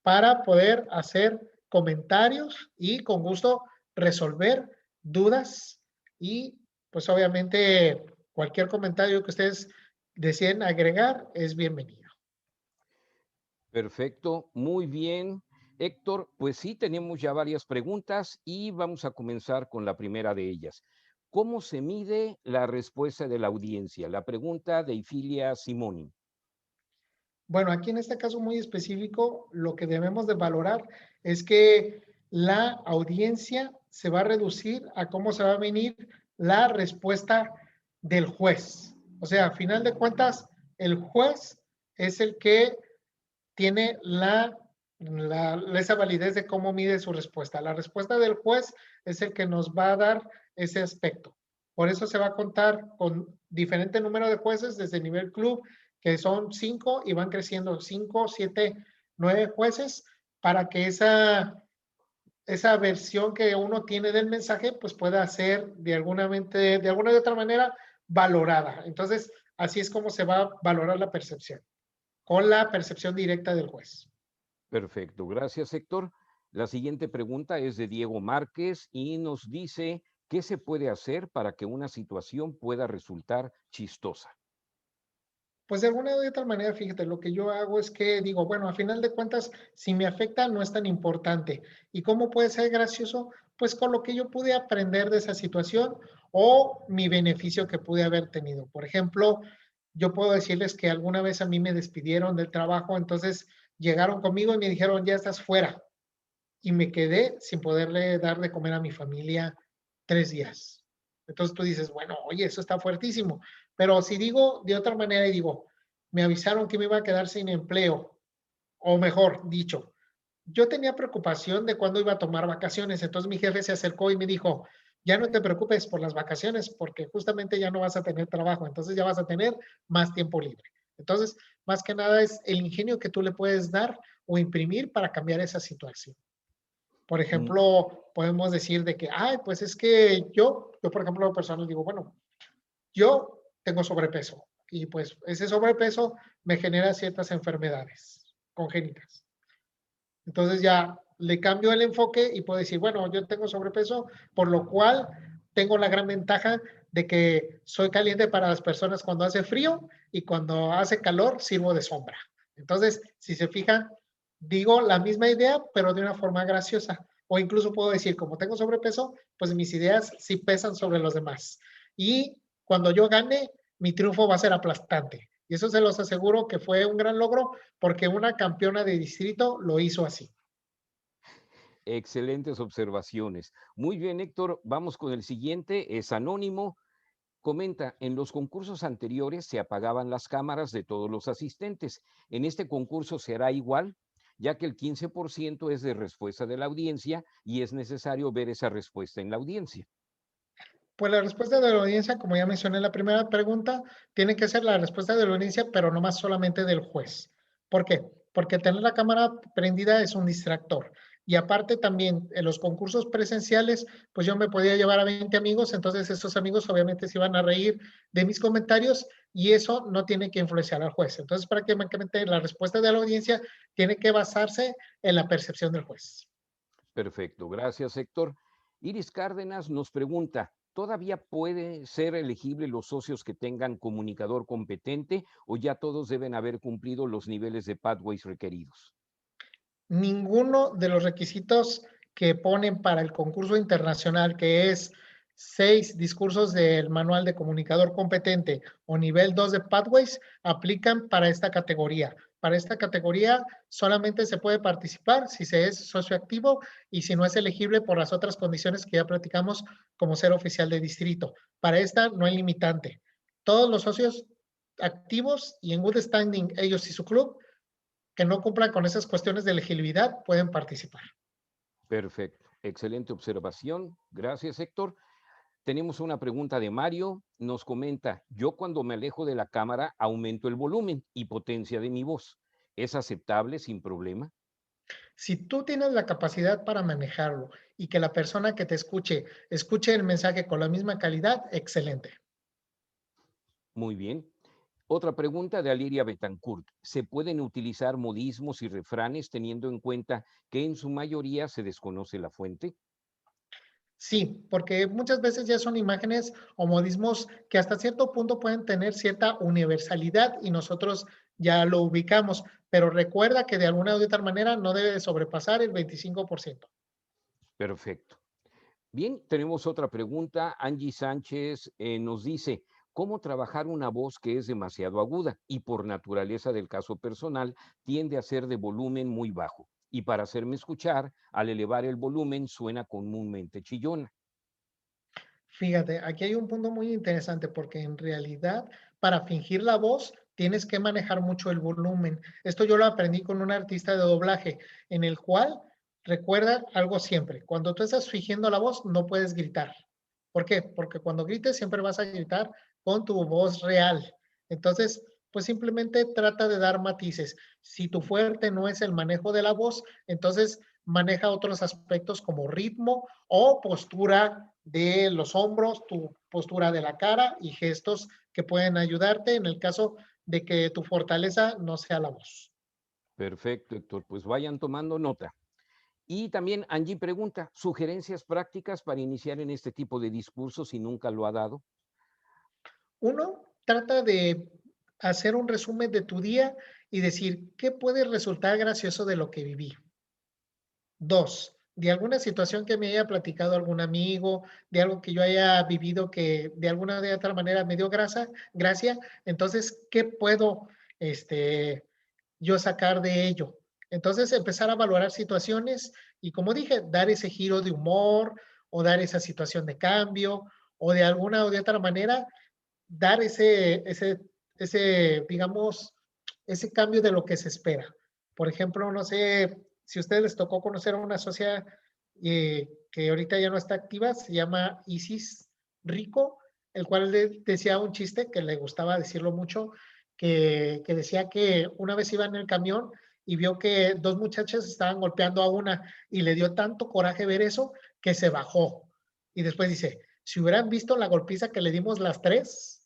para poder hacer comentarios y con gusto resolver dudas y pues obviamente cualquier comentario que ustedes deseen agregar es bienvenido. Perfecto, muy bien. Héctor, pues sí, tenemos ya varias preguntas y vamos a comenzar con la primera de ellas. ¿Cómo se mide la respuesta de la audiencia? La pregunta de Ifilia Simoni. Bueno, aquí en este caso muy específico, lo que debemos de valorar es que la audiencia se va a reducir a cómo se va a venir la respuesta del juez. O sea, a final de cuentas, el juez es el que tiene esa validez de cómo mide su respuesta. La respuesta del juez es el que nos va a dar ese aspecto. Por eso se va a contar con diferente número de jueces desde el nivel club, que son 5 y van creciendo 5, 7, 9 jueces para que esa versión que uno tiene del mensaje pues pueda ser de alguna de otra manera valorada. Entonces, así es como se va a valorar la percepción, con la percepción directa del juez. Perfecto, gracias Héctor. La siguiente pregunta es de Diego Márquez y nos dice, ¿qué se puede hacer para que una situación pueda resultar chistosa? Pues de alguna u otra manera, fíjate, lo que yo hago es que digo, bueno, a final de cuentas, si me afecta, no es tan importante. ¿Y cómo puede ser gracioso? Pues con lo que yo pude aprender de esa situación o mi beneficio que pude haber tenido. Por ejemplo, yo puedo decirles que alguna vez a mí me despidieron del trabajo, entonces llegaron conmigo y me dijeron, ya estás fuera. Y me quedé sin poderle dar de comer a mi familia 3 días. Entonces tú dices, bueno, oye, eso está fuertísimo. Pero si digo de otra manera y digo, me avisaron que me iba a quedar sin empleo, o mejor dicho, yo tenía preocupación de cuándo iba a tomar vacaciones. Entonces mi jefe se acercó y me dijo, ya no te preocupes por las vacaciones porque justamente ya no vas a tener trabajo, entonces ya vas a tener más tiempo libre. Entonces, más que nada es el ingenio que tú le puedes dar o imprimir para cambiar esa situación. Por Mm, ejemplo, podemos decir de que, ay, pues es que yo por ejemplo, personal digo, bueno, yo tengo sobrepeso y pues ese sobrepeso me genera ciertas enfermedades congénitas. Entonces ya le cambio el enfoque y puedo decir, bueno, yo tengo sobrepeso, por lo cual tengo la gran ventaja de que soy caliente para las personas cuando hace frío y cuando hace calor sirvo de sombra. Entonces, si se fijan, digo la misma idea, pero de una forma graciosa. O incluso puedo decir, como tengo sobrepeso, pues mis ideas sí pesan sobre los demás. Y cuando yo gane, mi triunfo va a ser aplastante. Y eso se los aseguro que fue un gran logro porque una campeona de distrito lo hizo así. excelentes observaciones. Muy bien, Héctor, vamos con el siguiente, es anónimo. Comenta, en los concursos anteriores se apagaban las cámaras de todos los asistentes. ¿En este concurso será igual? ya que el 15% es de respuesta de la audiencia y es necesario ver esa respuesta en la audiencia. Pues la respuesta de la audiencia, como ya mencioné en la primera pregunta, tiene que ser la respuesta de la audiencia, pero no más solamente del juez. ¿Por qué? Porque tener la cámara prendida es un distractor. Y aparte también en los concursos presenciales, pues yo me podía llevar a 20 amigos, entonces esos amigos obviamente se iban a reír de mis comentarios y eso no tiene que influenciar al juez. Entonces prácticamente la respuesta de la audiencia tiene que basarse en la percepción del juez. Perfecto, gracias Héctor. Iris Cárdenas nos pregunta, ¿todavía puede ser elegible los socios que tengan comunicador competente o ya todos deben haber cumplido los niveles de Pathways requeridos? Ninguno de los requisitos que ponen para el concurso internacional, que es 6 discursos del manual de comunicador competente o nivel 2 de Pathways, aplican para esta categoría. Para esta categoría solamente se puede participar si se es socio activo y si no es elegible por las otras condiciones que ya platicamos, como ser oficial de distrito. Para esta no hay limitante. Todos los socios activos y en good standing, ellos y su club, que no cumplan con esas cuestiones de elegibilidad pueden participar. Perfecto, excelente observación. Gracias Héctor. Tenemos una pregunta de Mario. Nos comenta, yo cuando me alejo de la cámara aumento el volumen y potencia de mi voz. ¿Es aceptable sin problema? Si tú tienes la capacidad para manejarlo y que la persona que te escuche el mensaje con la misma calidad, excelente. Muy bien. Otra pregunta de Aliria Betancourt. ¿Se pueden utilizar modismos y refranes teniendo en cuenta que en su mayoría se desconoce la fuente? Sí, porque muchas veces ya son imágenes o modismos que hasta cierto punto pueden tener cierta universalidad y nosotros ya lo ubicamos, pero recuerda que de alguna u otra manera no debe sobrepasar el 25%. Perfecto. Bien, tenemos otra pregunta. Angie Sánchez nos dice, ¿cómo trabajar una voz que es demasiado aguda y por naturaleza del caso personal tiende a ser de volumen muy bajo? Y para hacerme escuchar, al elevar el volumen suena comúnmente chillona. Fíjate, aquí hay un punto muy interesante porque en realidad para fingir la voz tienes que manejar mucho el volumen. Esto yo lo aprendí con un artista de doblaje en el cual recuerda algo siempre. Cuando tú estás fingiendo la voz no puedes gritar. ¿Por qué? Porque cuando grites siempre vas a gritar con tu voz real. Entonces, pues simplemente trata de dar matices. Si tu fuerte no es el manejo de la voz, entonces maneja otros aspectos como ritmo o postura de los hombros, tu postura de la cara y gestos que pueden ayudarte en el caso de que tu fortaleza no sea la voz. Perfecto, Héctor. Pues vayan tomando nota. Y también Angie pregunta, ¿sugerencias prácticas para iniciar en este tipo de discursos si nunca lo ha dado? Uno, trata de hacer un resumen de tu día y decir, ¿qué puede resultar gracioso de lo que viví? Dos, de alguna situación que me haya platicado algún amigo, de algo que yo haya vivido que de alguna de otra manera me dio gracia, entonces, ¿qué puedo yo sacar de ello? Entonces, empezar a valorar situaciones y, como dije, dar ese giro de humor o dar esa situación de cambio o de alguna o de otra manera dar digamos, ese cambio de lo que se espera. Por ejemplo, no sé si a ustedes les tocó conocer a una socia que ahorita ya no está activa, se llama Isis Rico, el cual le decía un chiste que le gustaba decirlo mucho, que decía que una vez iba en el camión y vio que dos muchachas estaban golpeando a una y le dio tanto coraje ver eso que se bajó. Y después dice, si hubieran visto la golpiza que le dimos las tres,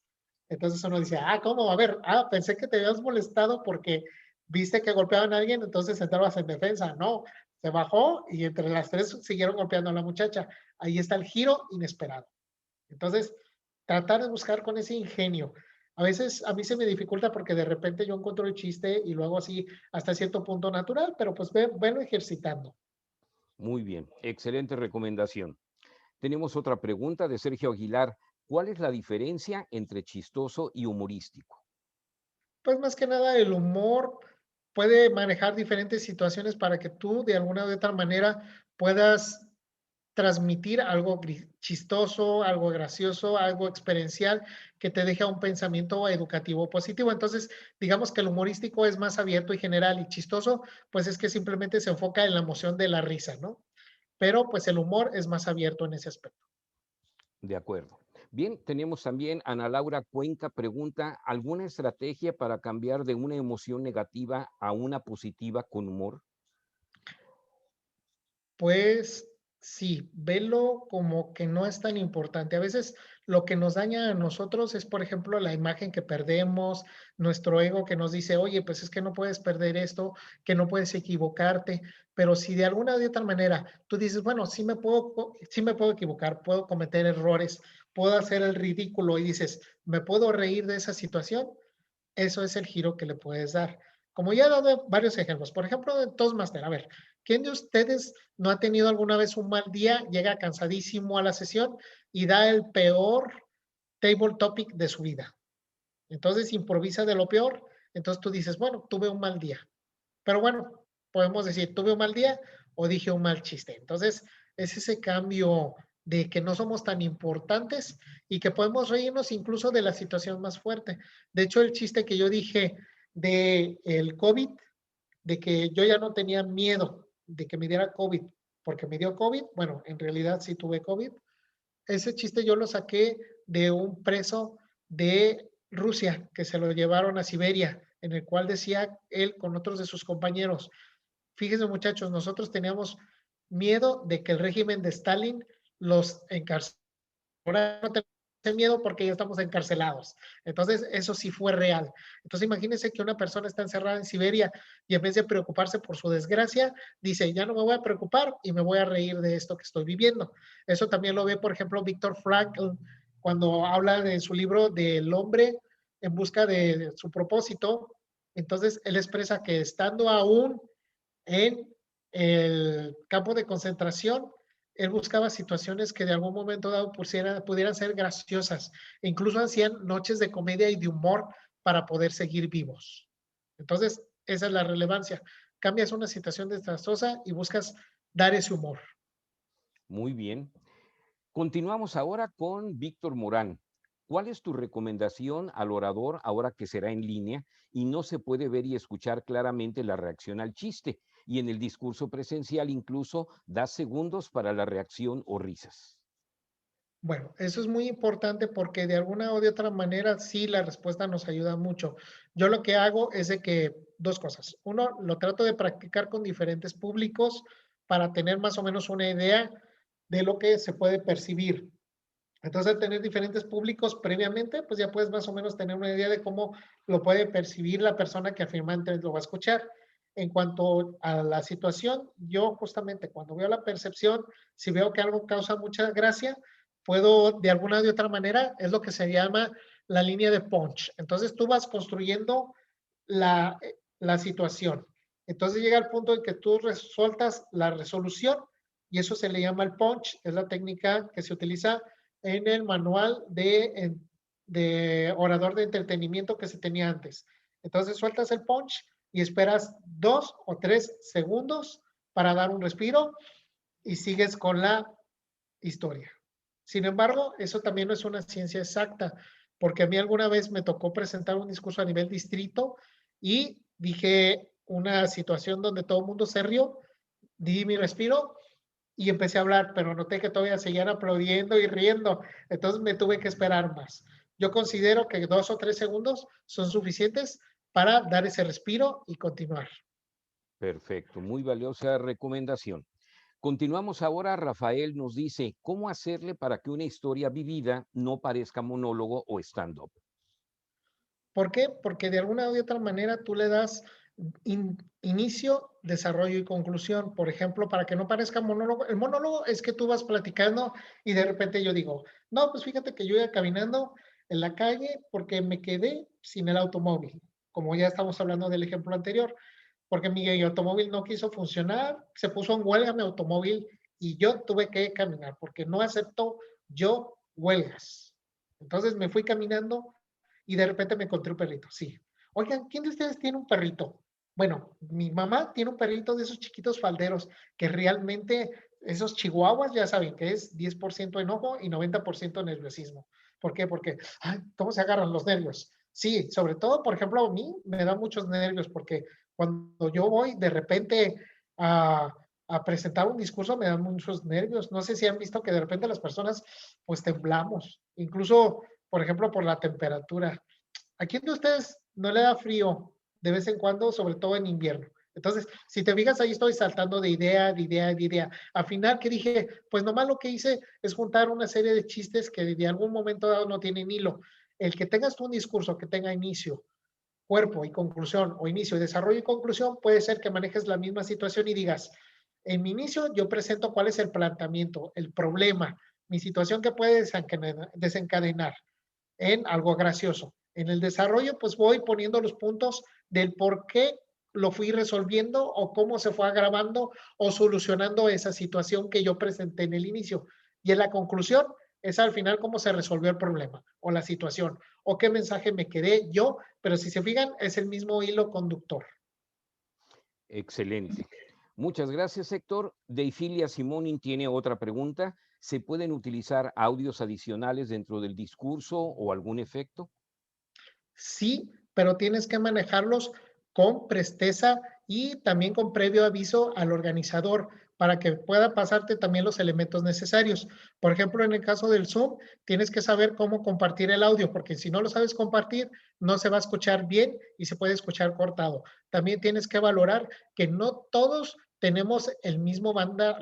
entonces uno dice, ¿cómo? A ver, pensé que te habías molestado porque viste que golpeaban a alguien, entonces entrabas en defensa. No, se bajó y entre las tres siguieron golpeando a la muchacha. Ahí está el giro inesperado. Entonces, tratar de buscar con ese ingenio. A veces a mí se me dificulta porque de repente yo encuentro el chiste y lo hago así hasta cierto punto natural, pero pues venlo ejercitando. Muy bien, excelente recomendación. Tenemos otra pregunta de Sergio Aguilar. ¿Cuál es la diferencia entre chistoso y humorístico? Pues más que nada el humor puede manejar diferentes situaciones para que tú de alguna u otra manera puedas transmitir algo chistoso, algo gracioso, algo experiencial que te deje un pensamiento educativo positivo. Entonces, digamos que el humorístico es más abierto y general y chistoso, pues es que simplemente se enfoca en la emoción de la risa, ¿no? Pero pues el humor es más abierto en ese aspecto. De acuerdo. Bien, tenemos también Ana Laura Cuenca pregunta, ¿alguna estrategia para cambiar de una emoción negativa a una positiva con humor? Pues sí, velo como que no es tan importante. A veces lo que nos daña a nosotros es, por ejemplo, la imagen que perdemos, nuestro ego que nos dice, oye, pues es que no puedes perder esto, que no puedes equivocarte. Pero si de alguna de otra manera tú dices, bueno, sí me puedo equivocar, puedo cometer errores, puedo hacer el ridículo y dices, me puedo reír de esa situación, eso es el giro que le puedes dar. Como ya he dado varios ejemplos, por ejemplo, de Toastmaster, a ver, ¿quién de ustedes no ha tenido alguna vez un mal día, llega cansadísimo a la sesión y da el peor table topic de su vida? Entonces improvisa de lo peor, entonces tú dices, bueno, tuve un mal día. Pero bueno, podemos decir, tuve un mal día o dije un mal chiste. Entonces, es ese cambio de que no somos tan importantes y que podemos reírnos incluso de la situación más fuerte. De hecho, el chiste que yo dije de el COVID, de que yo ya no tenía miedo de que me diera COVID, porque me dio COVID, bueno, en realidad sí tuve COVID. Ese chiste yo lo saqué de un preso de Rusia que se lo llevaron a Siberia, en el cual decía él con otros de sus compañeros, fíjense muchachos, nosotros teníamos miedo de que el régimen de Stalin los encarcelara. Ahora no tenemos miedo porque ya estamos encarcelados. Entonces, eso sí fue real. Entonces, imagínense que una persona está encerrada en Siberia y en vez de preocuparse por su desgracia, dice, ya no me voy a preocupar y me voy a reír de esto que estoy viviendo. Eso también lo ve, por ejemplo, Víctor Frankl cuando habla de su libro del hombre en busca de su propósito. Entonces, él expresa que estando aún en el campo de concentración, él buscaba situaciones que de algún momento dado pudieran ser graciosas. E incluso hacían noches de comedia y de humor para poder seguir vivos. Entonces, esa es la relevancia. Cambias una situación desastrosa y buscas dar ese humor. Muy bien. Continuamos ahora con Víctor Morán. ¿Cuál es tu recomendación al orador ahora que será en línea y no se puede ver y escuchar claramente la reacción al chiste? Y en el discurso presencial incluso da segundos para la reacción o risas. Bueno, eso es muy importante porque de alguna o de otra manera sí la respuesta nos ayuda mucho. Yo lo que hago es de que dos cosas. Uno, lo trato de practicar con diferentes públicos para tener más o menos una idea de lo que se puede percibir. Entonces, al tener diferentes públicos previamente, pues ya puedes más o menos tener una idea de cómo lo puede percibir la persona que afirmante lo va a escuchar. En cuanto a la situación, yo justamente cuando veo la percepción, si veo que algo causa mucha gracia, puedo de alguna de otra manera, es lo que se llama la línea de punch. Entonces tú vas construyendo la, la situación. Entonces llega el punto en que tú resueltas la resolución y eso se le llama el punch, es la técnica que se utiliza en el manual de orador de entretenimiento que se tenía antes. Entonces sueltas el punch y esperas 2 o 3 segundos para dar un respiro y sigues con la historia. Sin embargo, eso también no es una ciencia exacta, porque a mí alguna vez me tocó presentar un discurso a nivel distrito y dije una situación donde todo el mundo se rió, di mi respiro y empecé a hablar, pero noté que todavía seguían aplaudiendo y riendo, entonces me tuve que esperar más. Yo considero que 2 o 3 segundos son suficientes para dar ese respiro y continuar. Perfecto, muy valiosa recomendación. Continuamos ahora. Rafael nos dice, ¿cómo hacerle para que una historia vivida no parezca monólogo o stand-up? ¿Por qué? Porque de alguna u otra manera tú le das inicio, desarrollo y conclusión. Por ejemplo, para que no parezca monólogo, el monólogo es que tú vas platicando y de repente yo digo, no, pues fíjate que yo iba caminando en la calle porque me quedé sin el automóvil, como ya estamos hablando del ejemplo anterior, porque mi automóvil no quiso funcionar, se puso en huelga mi automóvil y yo tuve que caminar porque no acepto yo huelgas. Entonces me fui caminando y de repente me encontré un perrito, sí. Oigan, ¿quién de ustedes tiene un perrito? Bueno, mi mamá tiene un perrito de esos chiquitos falderos que realmente esos chihuahuas ya saben que es 10% enojo y 90% nerviosismo. ¿Por qué? Porque, ay, ¿cómo se agarran los nervios? Sí, sobre todo, por ejemplo, a mí me da muchos nervios porque cuando yo voy de repente a, a presentar un discurso me dan muchos nervios. No sé si han visto que de repente las personas pues temblamos, incluso, por ejemplo, por la temperatura. ¿A quién de ustedes no le da frío de vez en cuando, sobre todo en invierno? Entonces, si te fijas, ahí estoy saltando de idea, de idea, de idea. Al final, ¿qué dije? Pues nomás lo que hice es juntar una serie de chistes que de algún momento dado no tienen hilo. El que tengas tú un discurso que tenga inicio, cuerpo y conclusión, o inicio, desarrollo y conclusión, puede ser que manejes la misma situación y digas, en mi inicio yo presento cuál es el planteamiento, el problema, mi situación que puede desencadenar en algo gracioso. En el desarrollo, pues voy poniendo los puntos del por qué lo fui resolviendo o cómo se fue agravando o solucionando esa situación que yo presenté en el inicio. Y en la conclusión es al final cómo se resolvió el problema o la situación o qué mensaje me quedé yo, pero si se fijan es el mismo hilo conductor. Excelente. Muchas gracias, Héctor. Deifilia Simonin tiene otra pregunta. ¿Se pueden utilizar audios adicionales dentro del discurso o algún efecto? Sí, pero tienes que manejarlos con presteza y también con previo aviso al organizador para que pueda pasarte también los elementos necesarios. Por ejemplo, en el caso del Zoom, tienes que saber cómo compartir el audio, porque si no lo sabes compartir, no se va a escuchar bien y se puede escuchar cortado. También tienes que valorar que no todos tenemos la misma banda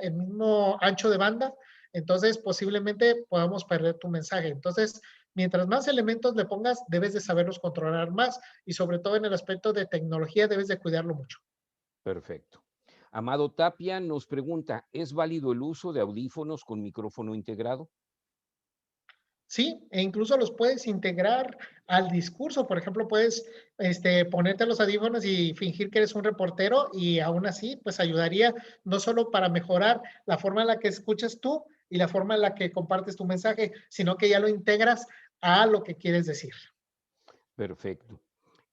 el mismo ancho de banda, entonces posiblemente podamos perder tu mensaje. Entonces, mientras más elementos le pongas, debes de saberlos controlar más y sobre todo en el aspecto de tecnología debes de cuidarlo mucho. Perfecto. Amado Tapia nos pregunta, ¿es válido el uso de audífonos con micrófono integrado? Sí, e incluso los puedes integrar al discurso. Por ejemplo, puedes ponerte los audífonos y fingir que eres un reportero y aún así, pues ayudaría no solo para mejorar la forma en la que escuchas tú y la forma en la que compartes tu mensaje, sino que ya lo integras a lo que quieres decir. Perfecto.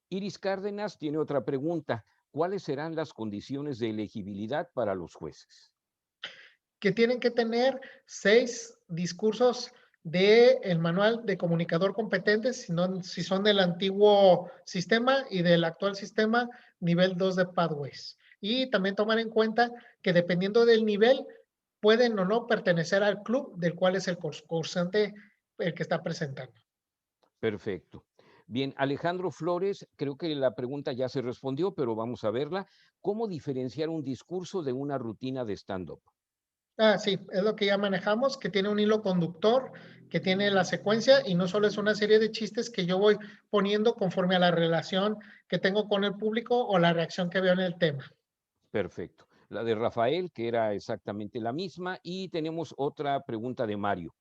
Iris Cárdenas tiene otra pregunta. ¿Cuáles serán las condiciones de elegibilidad para los jueces? Que tienen que tener 6 discursos del manual de comunicador competente, si son del antiguo sistema y del actual sistema, nivel 2 de Pathways. Y también tomar en cuenta que dependiendo del nivel, pueden o no pertenecer al club del cual es el concursante el que está presentando. Perfecto. Bien, Alejandro Flores, creo que la pregunta ya se respondió, pero vamos a verla. ¿Cómo diferenciar un discurso de una rutina de stand-up? Ah, sí, es lo que ya manejamos, que tiene un hilo conductor, que tiene la secuencia y no solo es una serie de chistes que yo voy poniendo conforme a la relación que tengo con el público o la reacción que veo en el tema. Perfecto. La de Rafael, que era exactamente la misma. Y tenemos otra pregunta de Mario.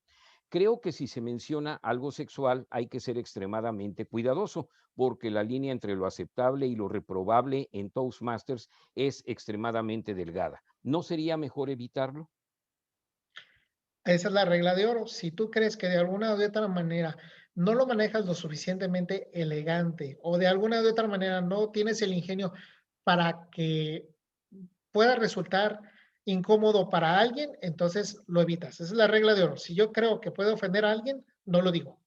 Creo que si se menciona algo sexual hay que ser extremadamente cuidadoso, porque la línea entre lo aceptable y lo reprobable en Toastmasters es extremadamente delgada. ¿No sería mejor evitarlo? Esa es la regla de oro. Si tú crees que de alguna u otra manera no lo manejas lo suficientemente elegante o de alguna u otra manera no tienes el ingenio para que pueda resultar incómodo para alguien, entonces lo evitas. Esa es la regla de oro. Si yo creo que puede ofender a alguien, no lo digo.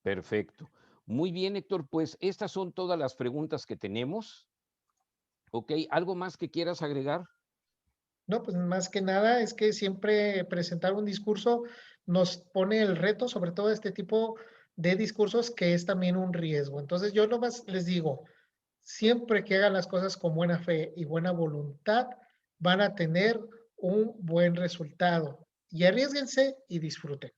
Perfecto. Muy bien, Héctor, pues estas son todas las preguntas que tenemos. ¿Ok? ¿Algo más que quieras agregar? No, pues más que nada es que siempre presentar un discurso nos pone el reto, sobre todo este tipo de discursos, que es también un riesgo. Entonces yo nomás les digo, siempre que hagan las cosas con buena fe y buena voluntad, van a tener un buen resultado. Y arriesguense y disfruten.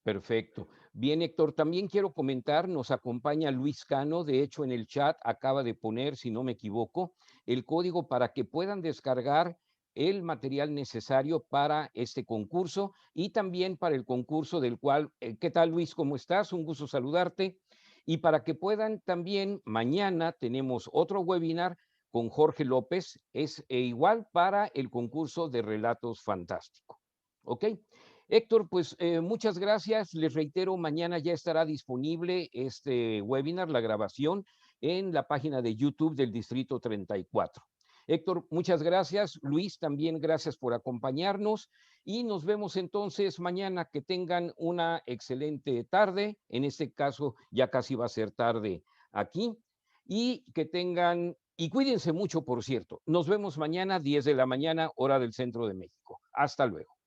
Perfecto. Bien, Héctor, también quiero comentar, nos acompaña Luis Cano, de hecho en el chat acaba de poner, si no me equivoco, el código para que puedan descargar el material necesario para este concurso y también para el concurso del cual, ¿qué tal Luis? ¿Cómo estás? Un gusto saludarte. Y para que puedan también, mañana tenemos otro webinar con Jorge López, es igual para el concurso de relatos fantásticos. ¿Ok? Héctor, pues muchas gracias. Les reitero, mañana ya estará disponible este webinar, la grabación, en la página de YouTube del Distrito 34. Héctor, muchas gracias. Luis, también gracias por acompañarnos y nos vemos entonces mañana. Que tengan una excelente tarde. En este caso ya casi va a ser tarde aquí y que tengan, y cuídense mucho, por cierto. Nos vemos mañana 10 de la mañana, hora del centro de México. Hasta luego.